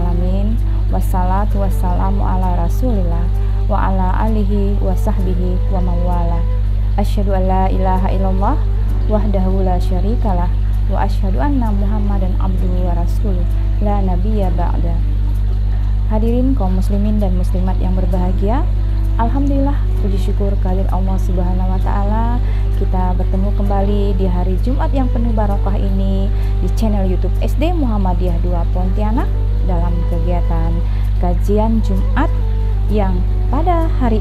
alamin. Wassalatu wassalamu ala rasulillah wa ala alihi wa sahbihi wa mawala. Asyhadu an la ilaha illallah wahdahu la syarikalah wa asyhadu anna Muhammadan abduhu wa rasuluh la nabiyya ba'da. Hadirin kaum muslimin dan muslimat yang berbahagia, alhamdulillah, puji syukur kehadirat Allah Subhanahu wa taala. Kita bertemu kembali di hari Jumat yang penuh barokah ini di channel YouTube SD Muhammadiyah 2 Pontianak dalam kegiatan kajian Jumat yang pada kali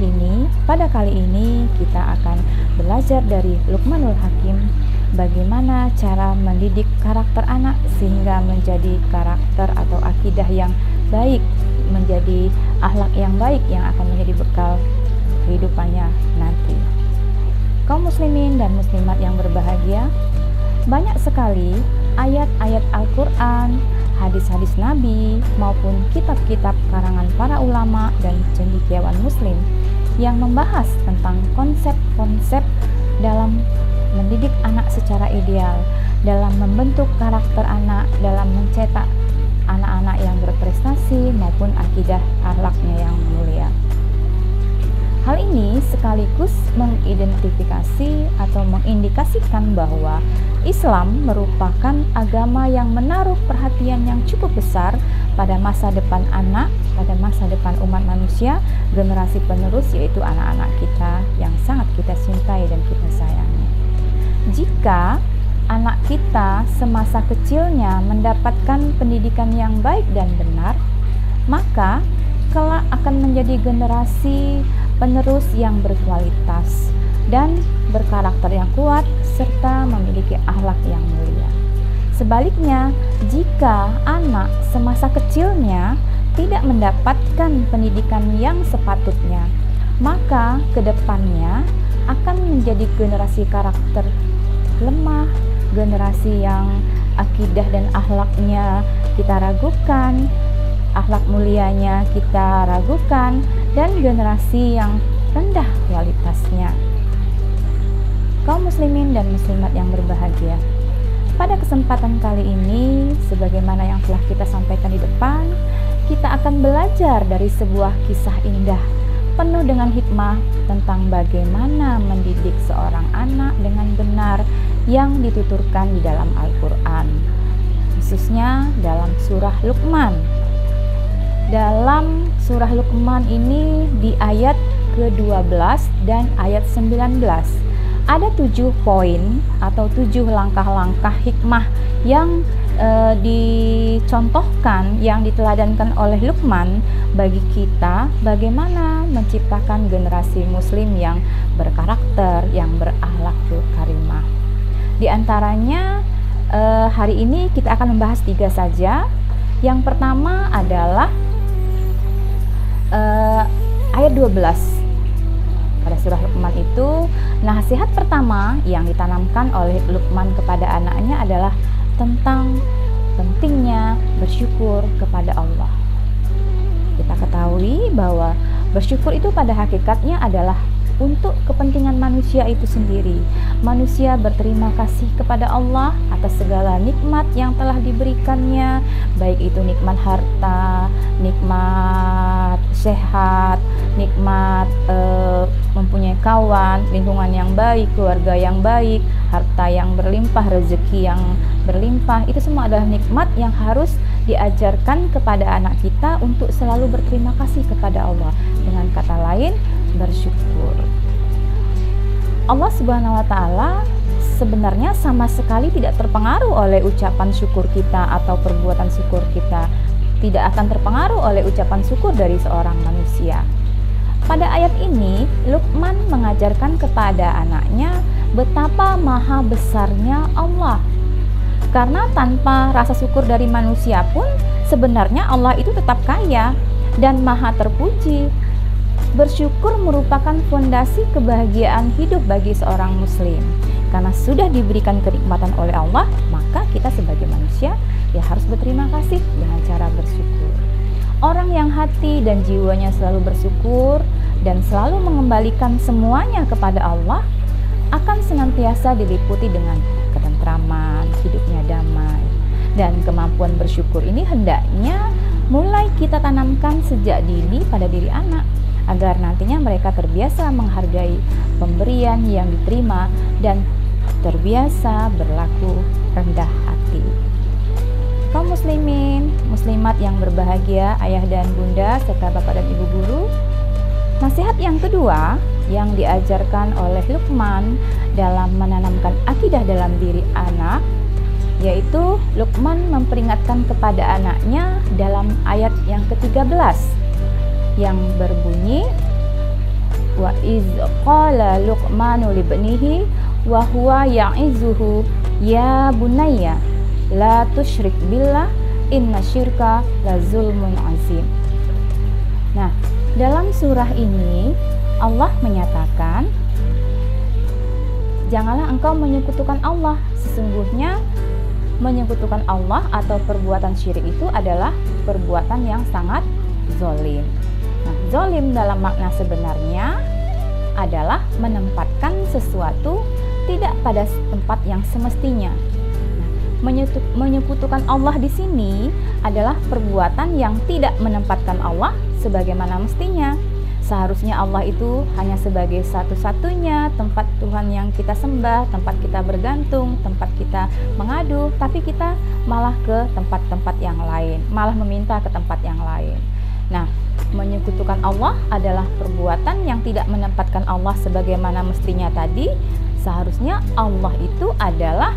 ini kita akan belajar dari Luqmanul Hakim, bagaimana cara mendidik karakter anak sehingga menjadi karakter atau akidah yang baik, menjadi akhlak yang baik yang akan menjadi bekal kehidupannya nanti. Kaum muslimin dan muslimat yang berbahagia, banyak sekali ayat-ayat Al-Quran, hadis-hadis Nabi maupun kitab-kitab karangan para ulama dan cendekiawan muslim yang membahas tentang konsep-konsep dalam mendidik anak secara ideal, dalam membentuk karakter anak, dalam mencetak anak-anak yang berprestasi maupun akidah akhlaknya yang mulia. Hal ini sekaligus mengidentifikasi atau mengindikasikan bahwa Islam merupakan agama yang menaruh perhatian yang cukup besar pada masa depan anak, pada masa depan umat manusia, generasi penerus, yaitu anak-anak kita yang sangat kita cintai dan kita sayangi. Jika anak kita semasa kecilnya mendapatkan pendidikan yang baik dan benar, maka kelak akan menjadi generasi penerus yang berkualitas dan berkarakter yang kuat serta memiliki akhlak yang mulia. Sebaliknya, jika anak semasa kecilnya tidak mendapatkan pendidikan yang sepatutnya, maka kedepannya akan menjadi generasi karakter lemah, generasi yang akidah dan akhlaknya kita ragukan, akhlak mulianya kita ragukan, dan generasi yang rendah kualitasnya. Kaum muslimin dan muslimat yang berbahagia, pada kesempatan kali ini, sebagaimana yang telah kita sampaikan di depan, kita akan belajar dari sebuah kisah indah penuh dengan hikmah tentang bagaimana mendidik seorang anak dengan benar yang dituturkan di dalam Al-Quran, khususnya dalam surah Luqman. Dalam surah Luqman ini di ayat ke-12 dan ayat 19 ada 7 poin atau 7 langkah-langkah hikmah yang dicontohkan, yang diteladankan oleh Luqman bagi kita bagaimana menciptakan generasi muslim yang berkarakter, yang berakhlakul karimah. Di antaranya hari ini kita akan membahas 3 saja. Yang pertama adalah ayat 12 pada surah Luqman itu. Nasihat pertama yang ditanamkan oleh Luqman kepada anaknya adalah tentang pentingnya bersyukur kepada Allah. Kita ketahui bahwa bersyukur itu pada hakikatnya adalah untuk kepentingan manusia itu sendiri. Manusia berterima kasih kepada Allah atas segala nikmat yang telah diberikannya, baik itu nikmat harta, nikmat sehat, nikmat mempunyai kawan, lingkungan yang baik, keluarga yang baik, harta yang berlimpah, rezeki yang berlimpah. Itu semua adalah nikmat yang harus diajarkan kepada anak kita untuk selalu berterima kasih kepada Allah. Dengan kata lain, bersyukur. Allah Subhanahu wa taala sebenarnya sama sekali tidak terpengaruh oleh ucapan syukur kita atau perbuatan syukur kita. Tidak akan terpengaruh oleh ucapan syukur dari seorang manusia. Pada ayat ini, Luqman mengajarkan kepada anaknya betapa maha besarnya Allah. Karena tanpa rasa syukur dari manusia pun sebenarnya Allah itu tetap kaya dan maha terpuji. Bersyukur merupakan fondasi kebahagiaan hidup bagi seorang muslim. Karena sudah diberikan kenikmatan oleh Allah, maka kita sebagai manusia ya harus berterima kasih dengan cara bersyukur. Orang yang hati dan jiwanya selalu bersyukur dan selalu mengembalikan semuanya kepada Allah akan senantiasa diliputi dengan ketentraman, hidupnya damai. Dan kemampuan bersyukur ini hendaknya mulai tanamkan sejak dini pada diri anak, agar nantinya mereka terbiasa menghargai pemberian yang diterima dan terbiasa berlaku rendah hati. Kaum muslimin, muslimat yang berbahagia, ayah dan bunda serta bapak dan ibu guru, nasihat yang kedua yang diajarkan oleh Luqman dalam menanamkan akidah dalam diri anak, yaitu Luqman memperingatkan kepada anaknya dalam ayat yang ke-13 yang berbunyi, wa iz qala Luqmanu libnihi wa huwa ya'izuhu ya bunayya la tusyrik billah inna syirka la zulmun azim. Nah, dalam surah ini Allah menyatakan, janganlah engkau menyekutukan Allah. Sesungguhnya menyekutukan Allah atau perbuatan syirik itu adalah perbuatan yang sangat zolim. Nah, zolim dalam makna sebenarnya adalah menempatkan sesuatu tidak pada tempat yang semestinya. Menyekutukan Allah di sini adalah perbuatan yang tidak menempatkan Allah sebagaimana mestinya. Seharusnya Allah itu hanya sebagai satu-satunya tempat Tuhan yang kita sembah, tempat kita bergantung, tempat kita mengadu, tapi kita malah ke tempat-tempat yang lain, malah meminta ke tempat yang lain. Nah, menyekutukan Allah adalah perbuatan yang tidak menempatkan Allah sebagaimana mestinya tadi. Seharusnya Allah itu adalah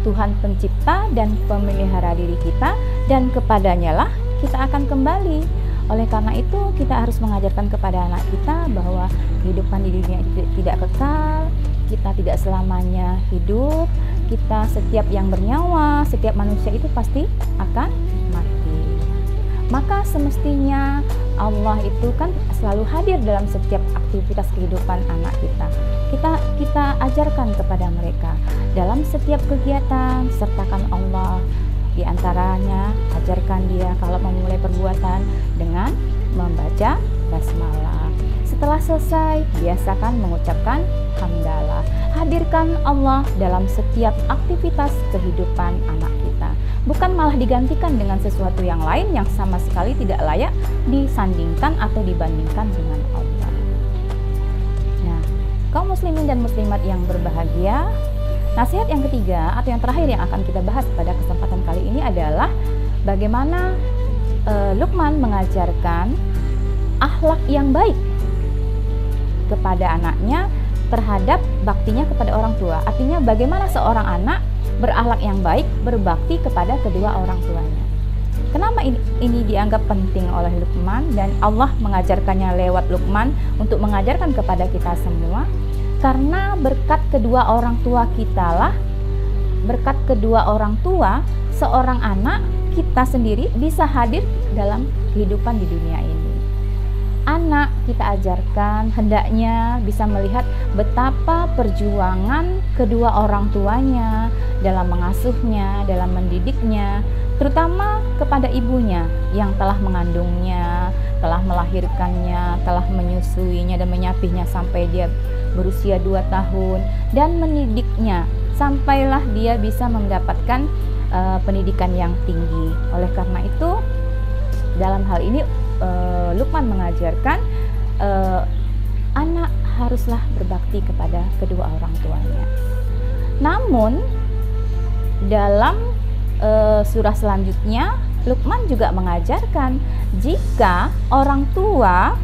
Tuhan pencipta dan pemelihara diri kita, dan kepadanya lah kita akan kembali. Oleh karena itu kita harus mengajarkan kepada anak kita bahwa kehidupan di dunia tidak kekal, kita tidak selamanya hidup, kita setiap yang bernyawa, setiap manusia itu pasti akan mati. Maka semestinya Allah itu kan selalu hadir dalam setiap aktivitas kehidupan anak kita. Kita ajarkan kepada mereka dalam setiap kegiatan, sertakan Allah. Di antaranya ajarkan dia kalau memulai perbuatan dengan membaca basmalah. Setelah selesai, biasakan mengucapkan hamdalah. Hadirkan Allah dalam setiap aktivitas kehidupan anak kita. Bukan malah digantikan dengan sesuatu yang lain yang sama sekali tidak layak disandingkan atau dibandingkan dengan Allah. Nah, kaum muslimin dan muslimat yang berbahagia, nasihat yang ketiga atau yang terakhir yang akan kita bahas pada kesempatan kali ini adalah bagaimana Luqman mengajarkan akhlak yang baik kepada anaknya terhadap baktinya kepada orang tua. Artinya bagaimana seorang anak berakhlak yang baik, berbakti kepada kedua orang tuanya. Kenapa ini dianggap penting oleh Luqman dan Allah mengajarkannya lewat Luqman untuk mengajarkan kepada kita semua? Karena berkat kedua orang tua kita lah, berkat kedua orang tua, seorang anak kita sendiri bisa hadir dalam kehidupan di dunia ini. Anak kita ajarkan hendaknya bisa melihat betapa perjuangan kedua orang tuanya dalam mengasuhnya, dalam mendidiknya, terutama kepada ibunya yang telah mengandungnya, telah melahirkannya, telah menyusuinya dan menyapihnya sampai dia berusia 2 tahun dan mendidiknya sampailah dia bisa mendapatkan pendidikan yang tinggi. Oleh karena itu, dalam hal ini Luqman mengajarkan anak haruslah berbakti kepada kedua orang tuanya. Namun dalam surah selanjutnya Luqman juga mengajarkan jika orang tua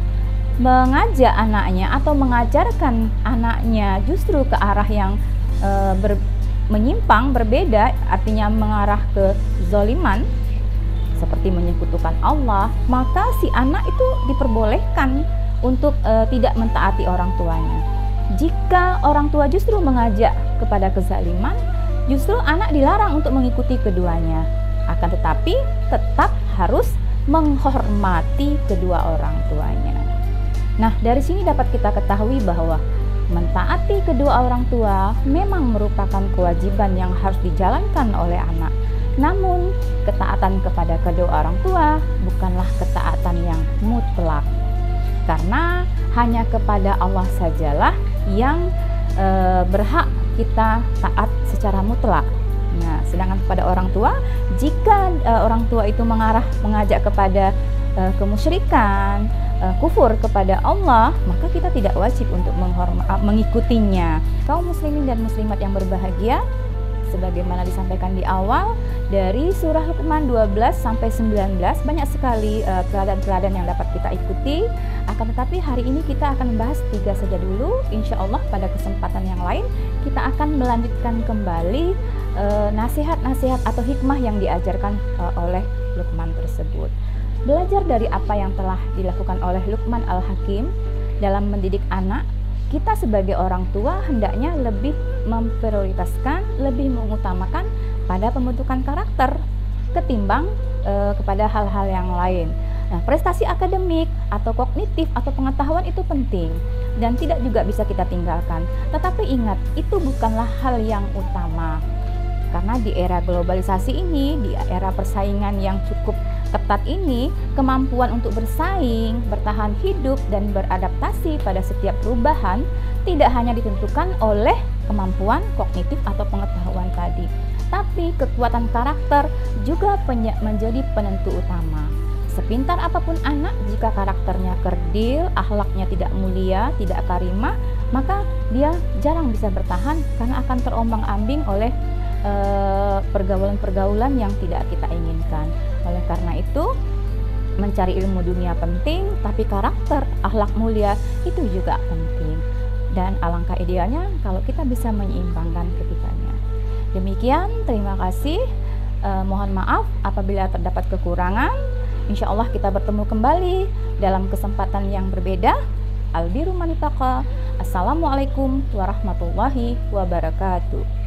mengajak anaknya atau mengajarkan anaknya justru ke arah yang menyimpang, berbeda, artinya mengarah ke zoliman seperti menyekutukan Allah, maka si anak itu diperbolehkan untuk tidak mentaati orang tuanya. Jika orang tua justru mengajak kepada kezaliman, justru anak dilarang untuk mengikuti keduanya. Akan tetapi tetap harus menghormati kedua orang tuanya. Nah, dari sini dapat kita ketahui bahwa mentaati kedua orang tua memang merupakan kewajiban yang harus dijalankan oleh anak. Namun, ketaatan kepada kedua orang tua bukanlah ketaatan yang mutlak. Karena hanya kepada Allah sajalah yang berhak kita taat secara mutlak. Nah, sedangkan kepada orang tua, jika orang tua itu mengajak kepada kemusyrikan, kufur kepada Allah, maka kita tidak wajib untuk mengikutinya. Kaum muslimin dan muslimat yang berbahagia, sebagaimana disampaikan di awal dari surah Luqman 12 sampai 19 banyak sekali teladan-teladan yang dapat kita ikuti. Akan tetapi hari ini kita akan membahas 3 saja dulu. Insya Allah pada kesempatan yang lain kita akan melanjutkan kembali nasihat-nasihat atau hikmah yang diajarkan oleh Luqman tersebut. Belajar dari apa yang telah dilakukan oleh Luqman Al-Hakim dalam mendidik anak, kita sebagai orang tua hendaknya lebih memprioritaskan, lebih mengutamakan pada pembentukan karakter ketimbang kepada hal-hal yang lain. Nah, prestasi akademik atau kognitif atau pengetahuan itu penting dan tidak juga bisa kita tinggalkan. Tetapi ingat, itu bukanlah hal yang utama. Karena di era globalisasi ini, di era persaingan yang cukup ketat ini, kemampuan untuk bersaing, bertahan hidup, dan beradaptasi pada setiap perubahan tidak hanya ditentukan oleh kemampuan kognitif atau pengetahuan tadi, tapi kekuatan karakter juga menjadi penentu utama. Sepintar apapun anak, jika karakternya kerdil, akhlaknya tidak mulia, tidak karimah, maka dia jarang bisa bertahan karena akan terombang-ambing oleh pergaulan-pergaulan yang tidak kita inginkan. Oleh karena itu, mencari ilmu dunia penting, tapi karakter, akhlak mulia itu juga penting. Dan alangkah idealnya kalau kita bisa menyeimbangkan ketiganya. Demikian, terima kasih. Mohon maaf apabila terdapat kekurangan. Insya Allah kita bertemu kembali dalam kesempatan yang berbeda. Albiru manitaqa. Assalamualaikum warahmatullahi wabarakatuh.